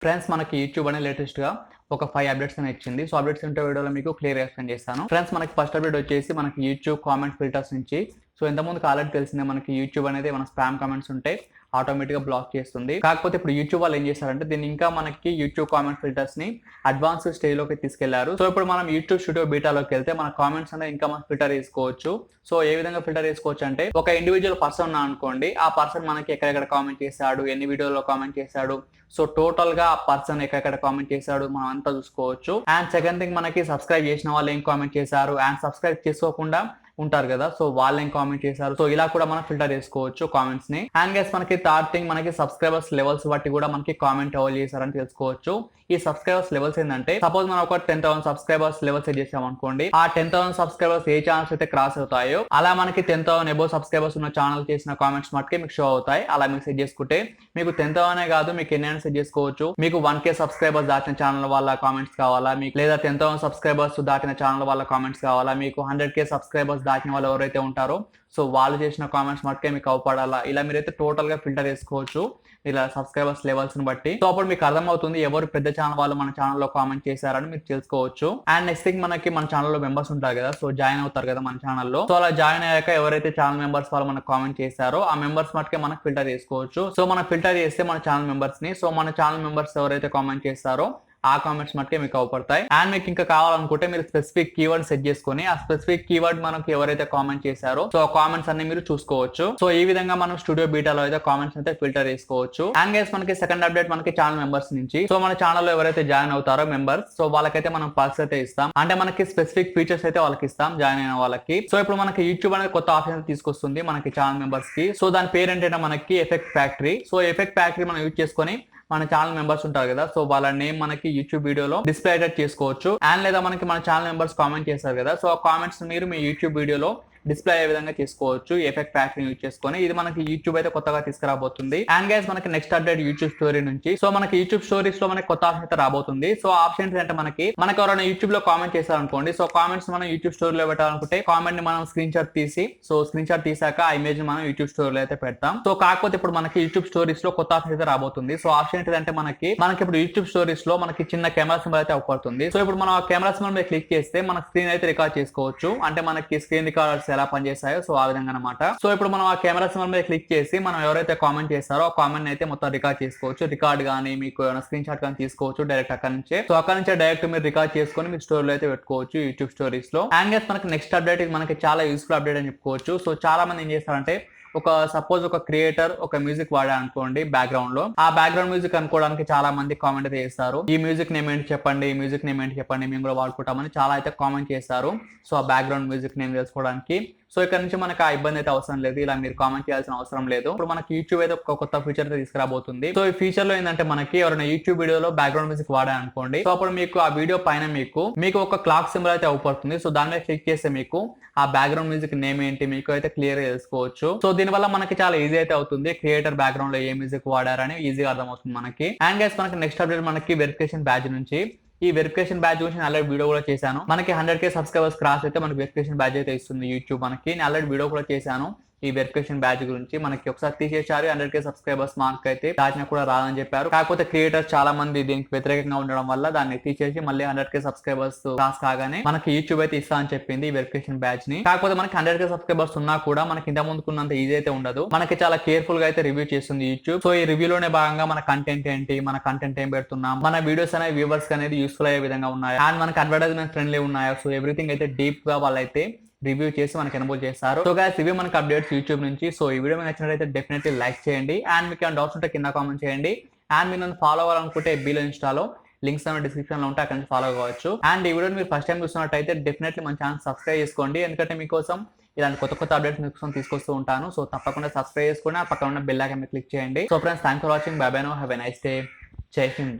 Friends మనకి YouTube అనే latest గా ఒక 5 అప్డేట్స్ అని ఇచ్చింది. సో అప్డేట్స్ ఏంటో వీడియోలో మీకు క్లియర్ ఎక్స్ప్లెయిన్ చేస్తాను. ఫ్రెండ్స్ మనకి ఫస్ట్ అప్డేట్ వచ్చేసి మనకి యూట్యూబ్ కామెంట్ ఫిల్టర్స్ నుంచి. సో ఇంతకుముందుకు ఆల్రెడీ తెలిసిందే మనకి యూట్యూబ్ అనేది మన స్పామ్ కామెంట్స్ ఉంటే ఆటోమేటిక్గా బ్లాక్ చేస్తుంది. కాకపోతే ఇప్పుడు యూట్యూబ్ వాళ్ళు ఏం చేశారంటే దీన్ని ఇంకా మనకి యూట్యూబ్ కామెంట్ ఫిల్టర్స్ ని అడ్వాన్స్ స్టేజ్ లోకి తీసుకెళ్లారు. సో ఇప్పుడు మనం యూట్యూబ్ స్టూడియో బీటాలోకి వెళ్తే మన కామెంట్స్ అనేది ఇంకా మనం ఫిల్టర్ చేసుకోవచ్చు. సో ఏ విధంగా ఫిల్టర్ చేసుకోవచ్చు అంటే ఒక ఇండివిజువల్ పర్సన్ ఉన్నా అనుకోండి, ఆ పర్సన్ మనకి ఎక్కడెక్కడ కామెంట్ చేశాడు, ఎన్ని వీడియోలో కామెంట్ చేశాడు, సో టోటల్ గా ఆ పర్సన్ ఎక్కడెక్కడ కామెంట్ చేశాడు మనం అంతా చూసుకోవచ్చు. అండ్ సెకండ్ థింగ్ మనకి సబ్స్క్రైబ్ చేసిన వాళ్ళు ఏం కామెంట్ చేశారు, అండ్ సబ్స్క్రైబ్ చేసుకోకుండా ఉంటారు కదా, సో వాళ్ళు ఏం కామెంట్ చేశారు, సో ఇలా కూడా మనం ఫిల్టర్ చేసుకోవచ్చు కామెంట్స్ ని. అండ్ గైస్ మనకి థర్డ్ థింగ్ మనకి సబ్స్క్రైబర్స్ లెవెల్స్ బట్టి కూడా మనకి కామెంట్ ఎవరు చేశారని తెలుసుకోవచ్చు. ఈ సబ్స్క్రైబర్స్ లెవెల్స్ ఏంటంటే సపోజ్ మనం ఒక 10,000 సబ్స్క్రైబర్స్ లెవెల్ సెట్ చేసాం అనుకోండి, ఆ 10,000 సబ్స్క్రైబర్స్ ఏ ఛానల్స్ అయితే క్రాస్ అవుతాయో అలా మనకి 10,000 అబోవ్ సబ్స్క్రైబర్స్ ఉన్న ఛానల్ చేసిన కామెంట్స్ మట్టుకే మీకు షో అవుతాయి. అలా మీకు సెట్ చేసుకుంటే మీకు 10,000 కాదు, మీకు ఎన్నైనా సెట్ చేసుకోవచ్చు. మీకు 1K సబ్స్క్రైబర్స్ దాటిన ఛానల్ వాళ్ళ కామెంట్స్ కావాలా మీకు, లేదా 10,000 సబ్స్క్రైబర్స్ దాటిన ఛానల్ వాళ్ళ కామెంట్స్ కావాలా మీకు, 100K సబ్స్క్రైబర్స్ దాటిన వాళ్ళు ఎవరైతే ఉంటారో సో వాళ్ళు చేసిన కామెంట్స్ మట్టుకే మీకు అవపడాలా, ఇలా మీరైతే టోటల్ గా ఫిల్టర్ చేసుకోవచ్చు ఇలా సబ్స్క్రైబర్స్ లెవెల్స్ ని బట్టి. సో అప్పుడు మీకు అర్థమవుతుంది ఎవరు పెద్ద ఛానల్ వాళ్ళు మన ఛానల్లో కామెంట్ చేశారని మీరు తెలుసుకోవచ్చు. అండ్ నెక్స్ట్ థింగ్ మనకి మన ఛానల్లో మెంబర్స్ ఉంటారు కదా, సో జాయిన్ అవుతారు కదా మన ఛానల్లో. సో అలా జాయిన్ అయ్యాక ఎవరైతే ఛానల్ మెంబర్స్ వాళ్ళు మనకు కామెంట్ చేశారో ఆ మెంబర్స్ మట్టుకే మనకు ఫిల్టర్ చేసుకోవచ్చు. సో మనం ఫిల్టర్ చేస్తే మన ఛానల్ మెంబర్స్ ని, సో మన ఛానల్ మెంబర్స్ ఎవరైతే కామెంట్ చేస్తారో ఆ కామెంట్స్ మట్టుకే మీకు అవపడతాయి. అండ్ మీకు ఇంకా కావాలనుకుంటే మీరు స్పెసిఫిక్ కీవర్డ్ సెట్ చేసుకుని ఆ స్పెసిఫిక్ కీవర్డ్ మనకి ఎవరైతే కామెంట్ చేశారో సో ఆ కామెంట్స్ అన్ని మీరు చూసుకోవచ్చు. సో ఈ విధంగా మనం స్టూడియో బీటాలో అయితే కామెంట్స్ అయితే ఫిల్టర్ చేసుకోవచ్చు. అండ్ గైస్ మనకి సెకండ్ అప్డేట్ మనకి ఛానల్ మెంబర్స్ నుంచి. సో మన ఛానల్లో ఎవరైతే జాయిన్ అవుతారో మెంబర్స్, సో వాళ్ళకైతే మనం పర్క్స్ అయితే ఇస్తాం, అంటే మనకి స్పెసిఫిక్ ఫీచర్స్ అయితే వాళ్ళకి ఇస్తాం జాయిన్ అయిన వాళ్ళకి. సో ఇప్పుడు మనకి యూట్యూబ్ అనేది కొత్త ఆప్షన్ తీసుకొస్తుంది మనకి ఛానల్ మెంబర్స్ కి. సో దాని పేరు ఏంటంటే మనకి effect factory. So effect factory మనం యూజ్ చేసుకొని మన ఛానల్ మెంబర్స్ ఉంటారు కదా, సో వాళ్ళ నేమ్ మనకి యూట్యూబ్ వీడియోలో డిస్ప్లే అయితే చేసుకోవచ్చు. అండ్ లేదా మనకి మన ఛానల్ మెంబర్స్ కామెంట్ చేస్తారు కదా, సో ఆ కామెంట్స్ మీరు మీ యూట్యూబ్ వీడియోలో డిస్ప్లే అయ్యే విధంగా చేసుకోవచ్చు ఎఫెక్ట్ ఫ్యాక్టరీ యూజ్ చేసుకొని. ఇది మనకి యూట్యూబ్ అయితే కొత్తగా తీసుకురాబోతుంది. అండ్ గైస్ మనకి నెక్స్ట్ అప్డేట్ యూట్యూబ్ స్టోరీ నుంచి. సో మనకి యూట్యూబ్ స్టోరీస్ లో మనకి కొత్త ఆప్షన్ అయితే రాబోతుంది. సో ఆప్షన్స్ అంటే మనకి ఎవరైనా యూట్యూబ్ లో కామెంట్ చేశారనుకోండి, సో కామెంట్స్ మనం యూట్యూబ్ స్టోరీలో పెట్టాలనుకుంటే కామెంట్ ని మనం స్క్రీన్ షాట్ తీసి, సో స్క్రీన్ షాట్ తీసాక ఆ ఇమేజ్ మనం యూట్యూబ్ స్టోరీలో అయితే పెడతాం. సో కాకపోతే ఇప్పుడు మనకి యూట్యూబ్ స్టోరీస్ లో కొత్త ఆప్షన్ అయితే రాబోతుంది. సో ఆప్షన్ ఏంటంటే మనకి ఇప్పుడు యూట్యూబ్ స్టోరీస్ లో మనకి చిన్న కెమెరా సింబల్ అయితే అవపడుతుంది. సో ఇప్పుడు మనం ఆ కెమెరా సింబల్ మీద క్లిక్ చేస్తే మన స్క్రీన్ అయితే రికార్డ్ చేసుకోవచ్చు, అంటే మనకి స్క్రీన్ రికార్డర్స్ ఎలా పనిచేస్తాయో సో ఆ విధంగా అనమాట. సో ఇప్పుడు మనం ఆ కెమెరా సింబల్ మీద క్లిక్ చేసి మనం ఎవరైతే కామెంట్ చేస్తారో ఆ కామెంట్ అయితే మొత్తం రికార్డ్ చేసుకోవచ్చు. రికార్డ్ గానీ మీకు స్క్రీన్ షాట్ కానీ తీసుకోవచ్చు డైరెక్ట్ అక్కడ నుంచే. సో అక్కడ నుంచే డైరెక్ట్ మీరు రికార్డ్ చేసుకొని మీ స్టోరీలో అయితే పెట్టుకోవచ్చు యూట్యూబ్ స్టోరీస్ లో. అండ్ గైస్ మనకి నెక్స్ట్ అప్డేట్ ఇది మనకి చాలా యూస్ఫుల్ అప్డేట్ అని చెప్పుకోవచ్చు. సో చాలా మంది ఏం చేస్తారంటే సపోజ్ ఒక క్రియేటర్ ఒక మ్యూజిక్ వాడా అనుకోండి బ్యాక్గ్రౌండ్ లో, ఆ బ్యాక్గ్రౌండ్ మ్యూజిక్ అనుకోవడానికి చాలా మంది కామెంట్ అయితే చేస్తారు, ఈ మ్యూజిక్ నేమ్ ఏంటి చెప్పండి, ఈ మ్యూజిక్ నేమ్ ఏంటి చెప్పండి, మేము కూడా వాడుకుంటామని చాలా అయితే కామెంట్ చేస్తారు. సో ఆ బ్యాక్గ్రౌండ్ మ్యూజిక్ నేమ్ తెలుసుకోవడానికి. సో ఇక్కడ నుంచి మనకు ఆ ఇబ్బంది అయితే అవసరం లేదు, ఇలా మీరు కామెంట్ చేయాల్సిన అవసరం లేదు. ఇప్పుడు మనకి యూట్యూబ్ అయితే ఒక కొత్త ఫీచర్ అయితే తీసుకురాబోతుంది. సో ఈ ఫీచర్ లో ఏంటంటే మనకి ఎవరైనా యూట్యూబ్ వీడియోలో బ్యాక్గ్రౌండ్ మ్యూజిక్ వాడారనుకోండి, సో అప్పుడు మీకు ఆ వీడియో పైన మీకు ఒక క్లాక్ సింబల్ అయితే అవపడుతుంది. సో దాని మీద క్లిక్ చేస్తే మీకు ఆ బ్యాక్గ్రౌండ్ మ్యూజిక్ నేమ్ ఏంటి మీకు అయితే క్లియర్ గా తెలుసుకోవచ్చు. సో దీనివల్ల మనకి చాలా ఈజీ అయితే అవుతుంది, క్రియేటర్ బ్యాక్గ్రౌండ్ లో ఏ మ్యూజిక్ వాడారని ఈజీగా అర్థమవుతుంది మనకి. అండ్ గైస్ మనకి నెక్స్ట్ అప్డేట్ మనకి వెరిఫికేషన్ బ్యాచ్ నుంచి. ఈ వెరిఫికేషన్ బ్యాచ్ గురించి ఆల్రెడీ వీడియో కూడా చేశాను. మనకి 100K సబ్స్క్రైబర్స్ క్రాస్ అయితే మనకి వెరిఫికేషన్ బ్యాచ్ అయితే ఇస్తుంది యూట్యూబ్ మనకి. నేను ఆల్రెడీ వీడియో కూడా చేశాను ఈ వెరిఫికేషన్ బ్యాచ్ గురించి. మనకి ఒకసారి తీసేసారు 100K సబ్స్క్రైబర్స్ మార్క్ అయితే దాచిన కూడా రాదని చెప్పారు. కాకపోతే క్రియేటర్స్ చాలా మంది దీనికి వ్యతిరేకంగా ఉండడం వల్ల దాన్ని తీసేసి మళ్ళీ 100K సబ్స్క్రైబర్స్ క్రాస్ కాగానే మనకి యూట్యూబ్ అయితే ఇస్తా అని చెప్పింది ఈ వెరిఫికేషన్ బ్యాచ్ ని. కాకపోతే మనకి 100K సబ్స్క్రైబర్స్ ఉన్నా కూడా మనకి ఇంత ముందుకున్నంత ఈజీ అయితే ఉండదు, మనకి చాలా కేర్ఫుల్ గా అయితే రివ్యూ చేస్తుంది యూట్యూబ్. సో ఈ రివ్యూలోనే భాగంగా మన కంటెంట్ ఏంటి, మన కంటెంట్ ఏం పెడుతున్నాం, మన వీడియోస్ అనేవి వ్యూవర్స్ అనేది యూస్ఫుల్ అయ్యే విధంగా ఉన్నాయి, అండ్ మనకి అడ్వర్టైజ్మెంట్ ఫ్రెండ్లీ ఉన్నాయా, సో ఎవ్రీథింగ్ అయితే డీప్ గా వాళ్ళైతే రివ్యూ చేసి మనకి ఎనబోల్ చేస్తారు. సో గైస్ ఇవి మనకి అప్డేట్స్ యూట్యూబ్ నుంచి. సో ఈ వీడియో మీకు నచ్చినట్లయితే డెఫినెట్లీ లైక్ చేయండి, అండ్ మీకు ఏమైనా డౌట్స్ ఉంటే కింద కామెంట్ చేయండి. అండ్ మీరు నన్ను ఫాలో అవ్వాలనుకుంటే FBలో ఇన్స్టాలో లింక్స్ అన్న డిస్క్రిప్షన్ లో ఉంటే అక్కడ నుంచి ఫాలో అవ్వచ్చు. అండ్ ఈ వీడియోని మీరు ఫస్ట్ టైం చూస్తున్నట్టయితే డెఫినెట్లీ మన ఛానల్ సబ్స్క్రైబ్ చేసుకోండి, ఎందుకంటే మీకోసం ఇలాంటి కొత్త అప్డేట్స్ మీకోసం తీసుకొస్తూ ఉంటాను. సో తప్పకుండా సబ్స్క్రైబ్ చేసుకుని ఆ పక్కన ఉన్న బెల్ ఐకాన్ మీద క్లిక్ చేయండి. So friends thanks for watching, by by now, have a nice day, జై హింద్.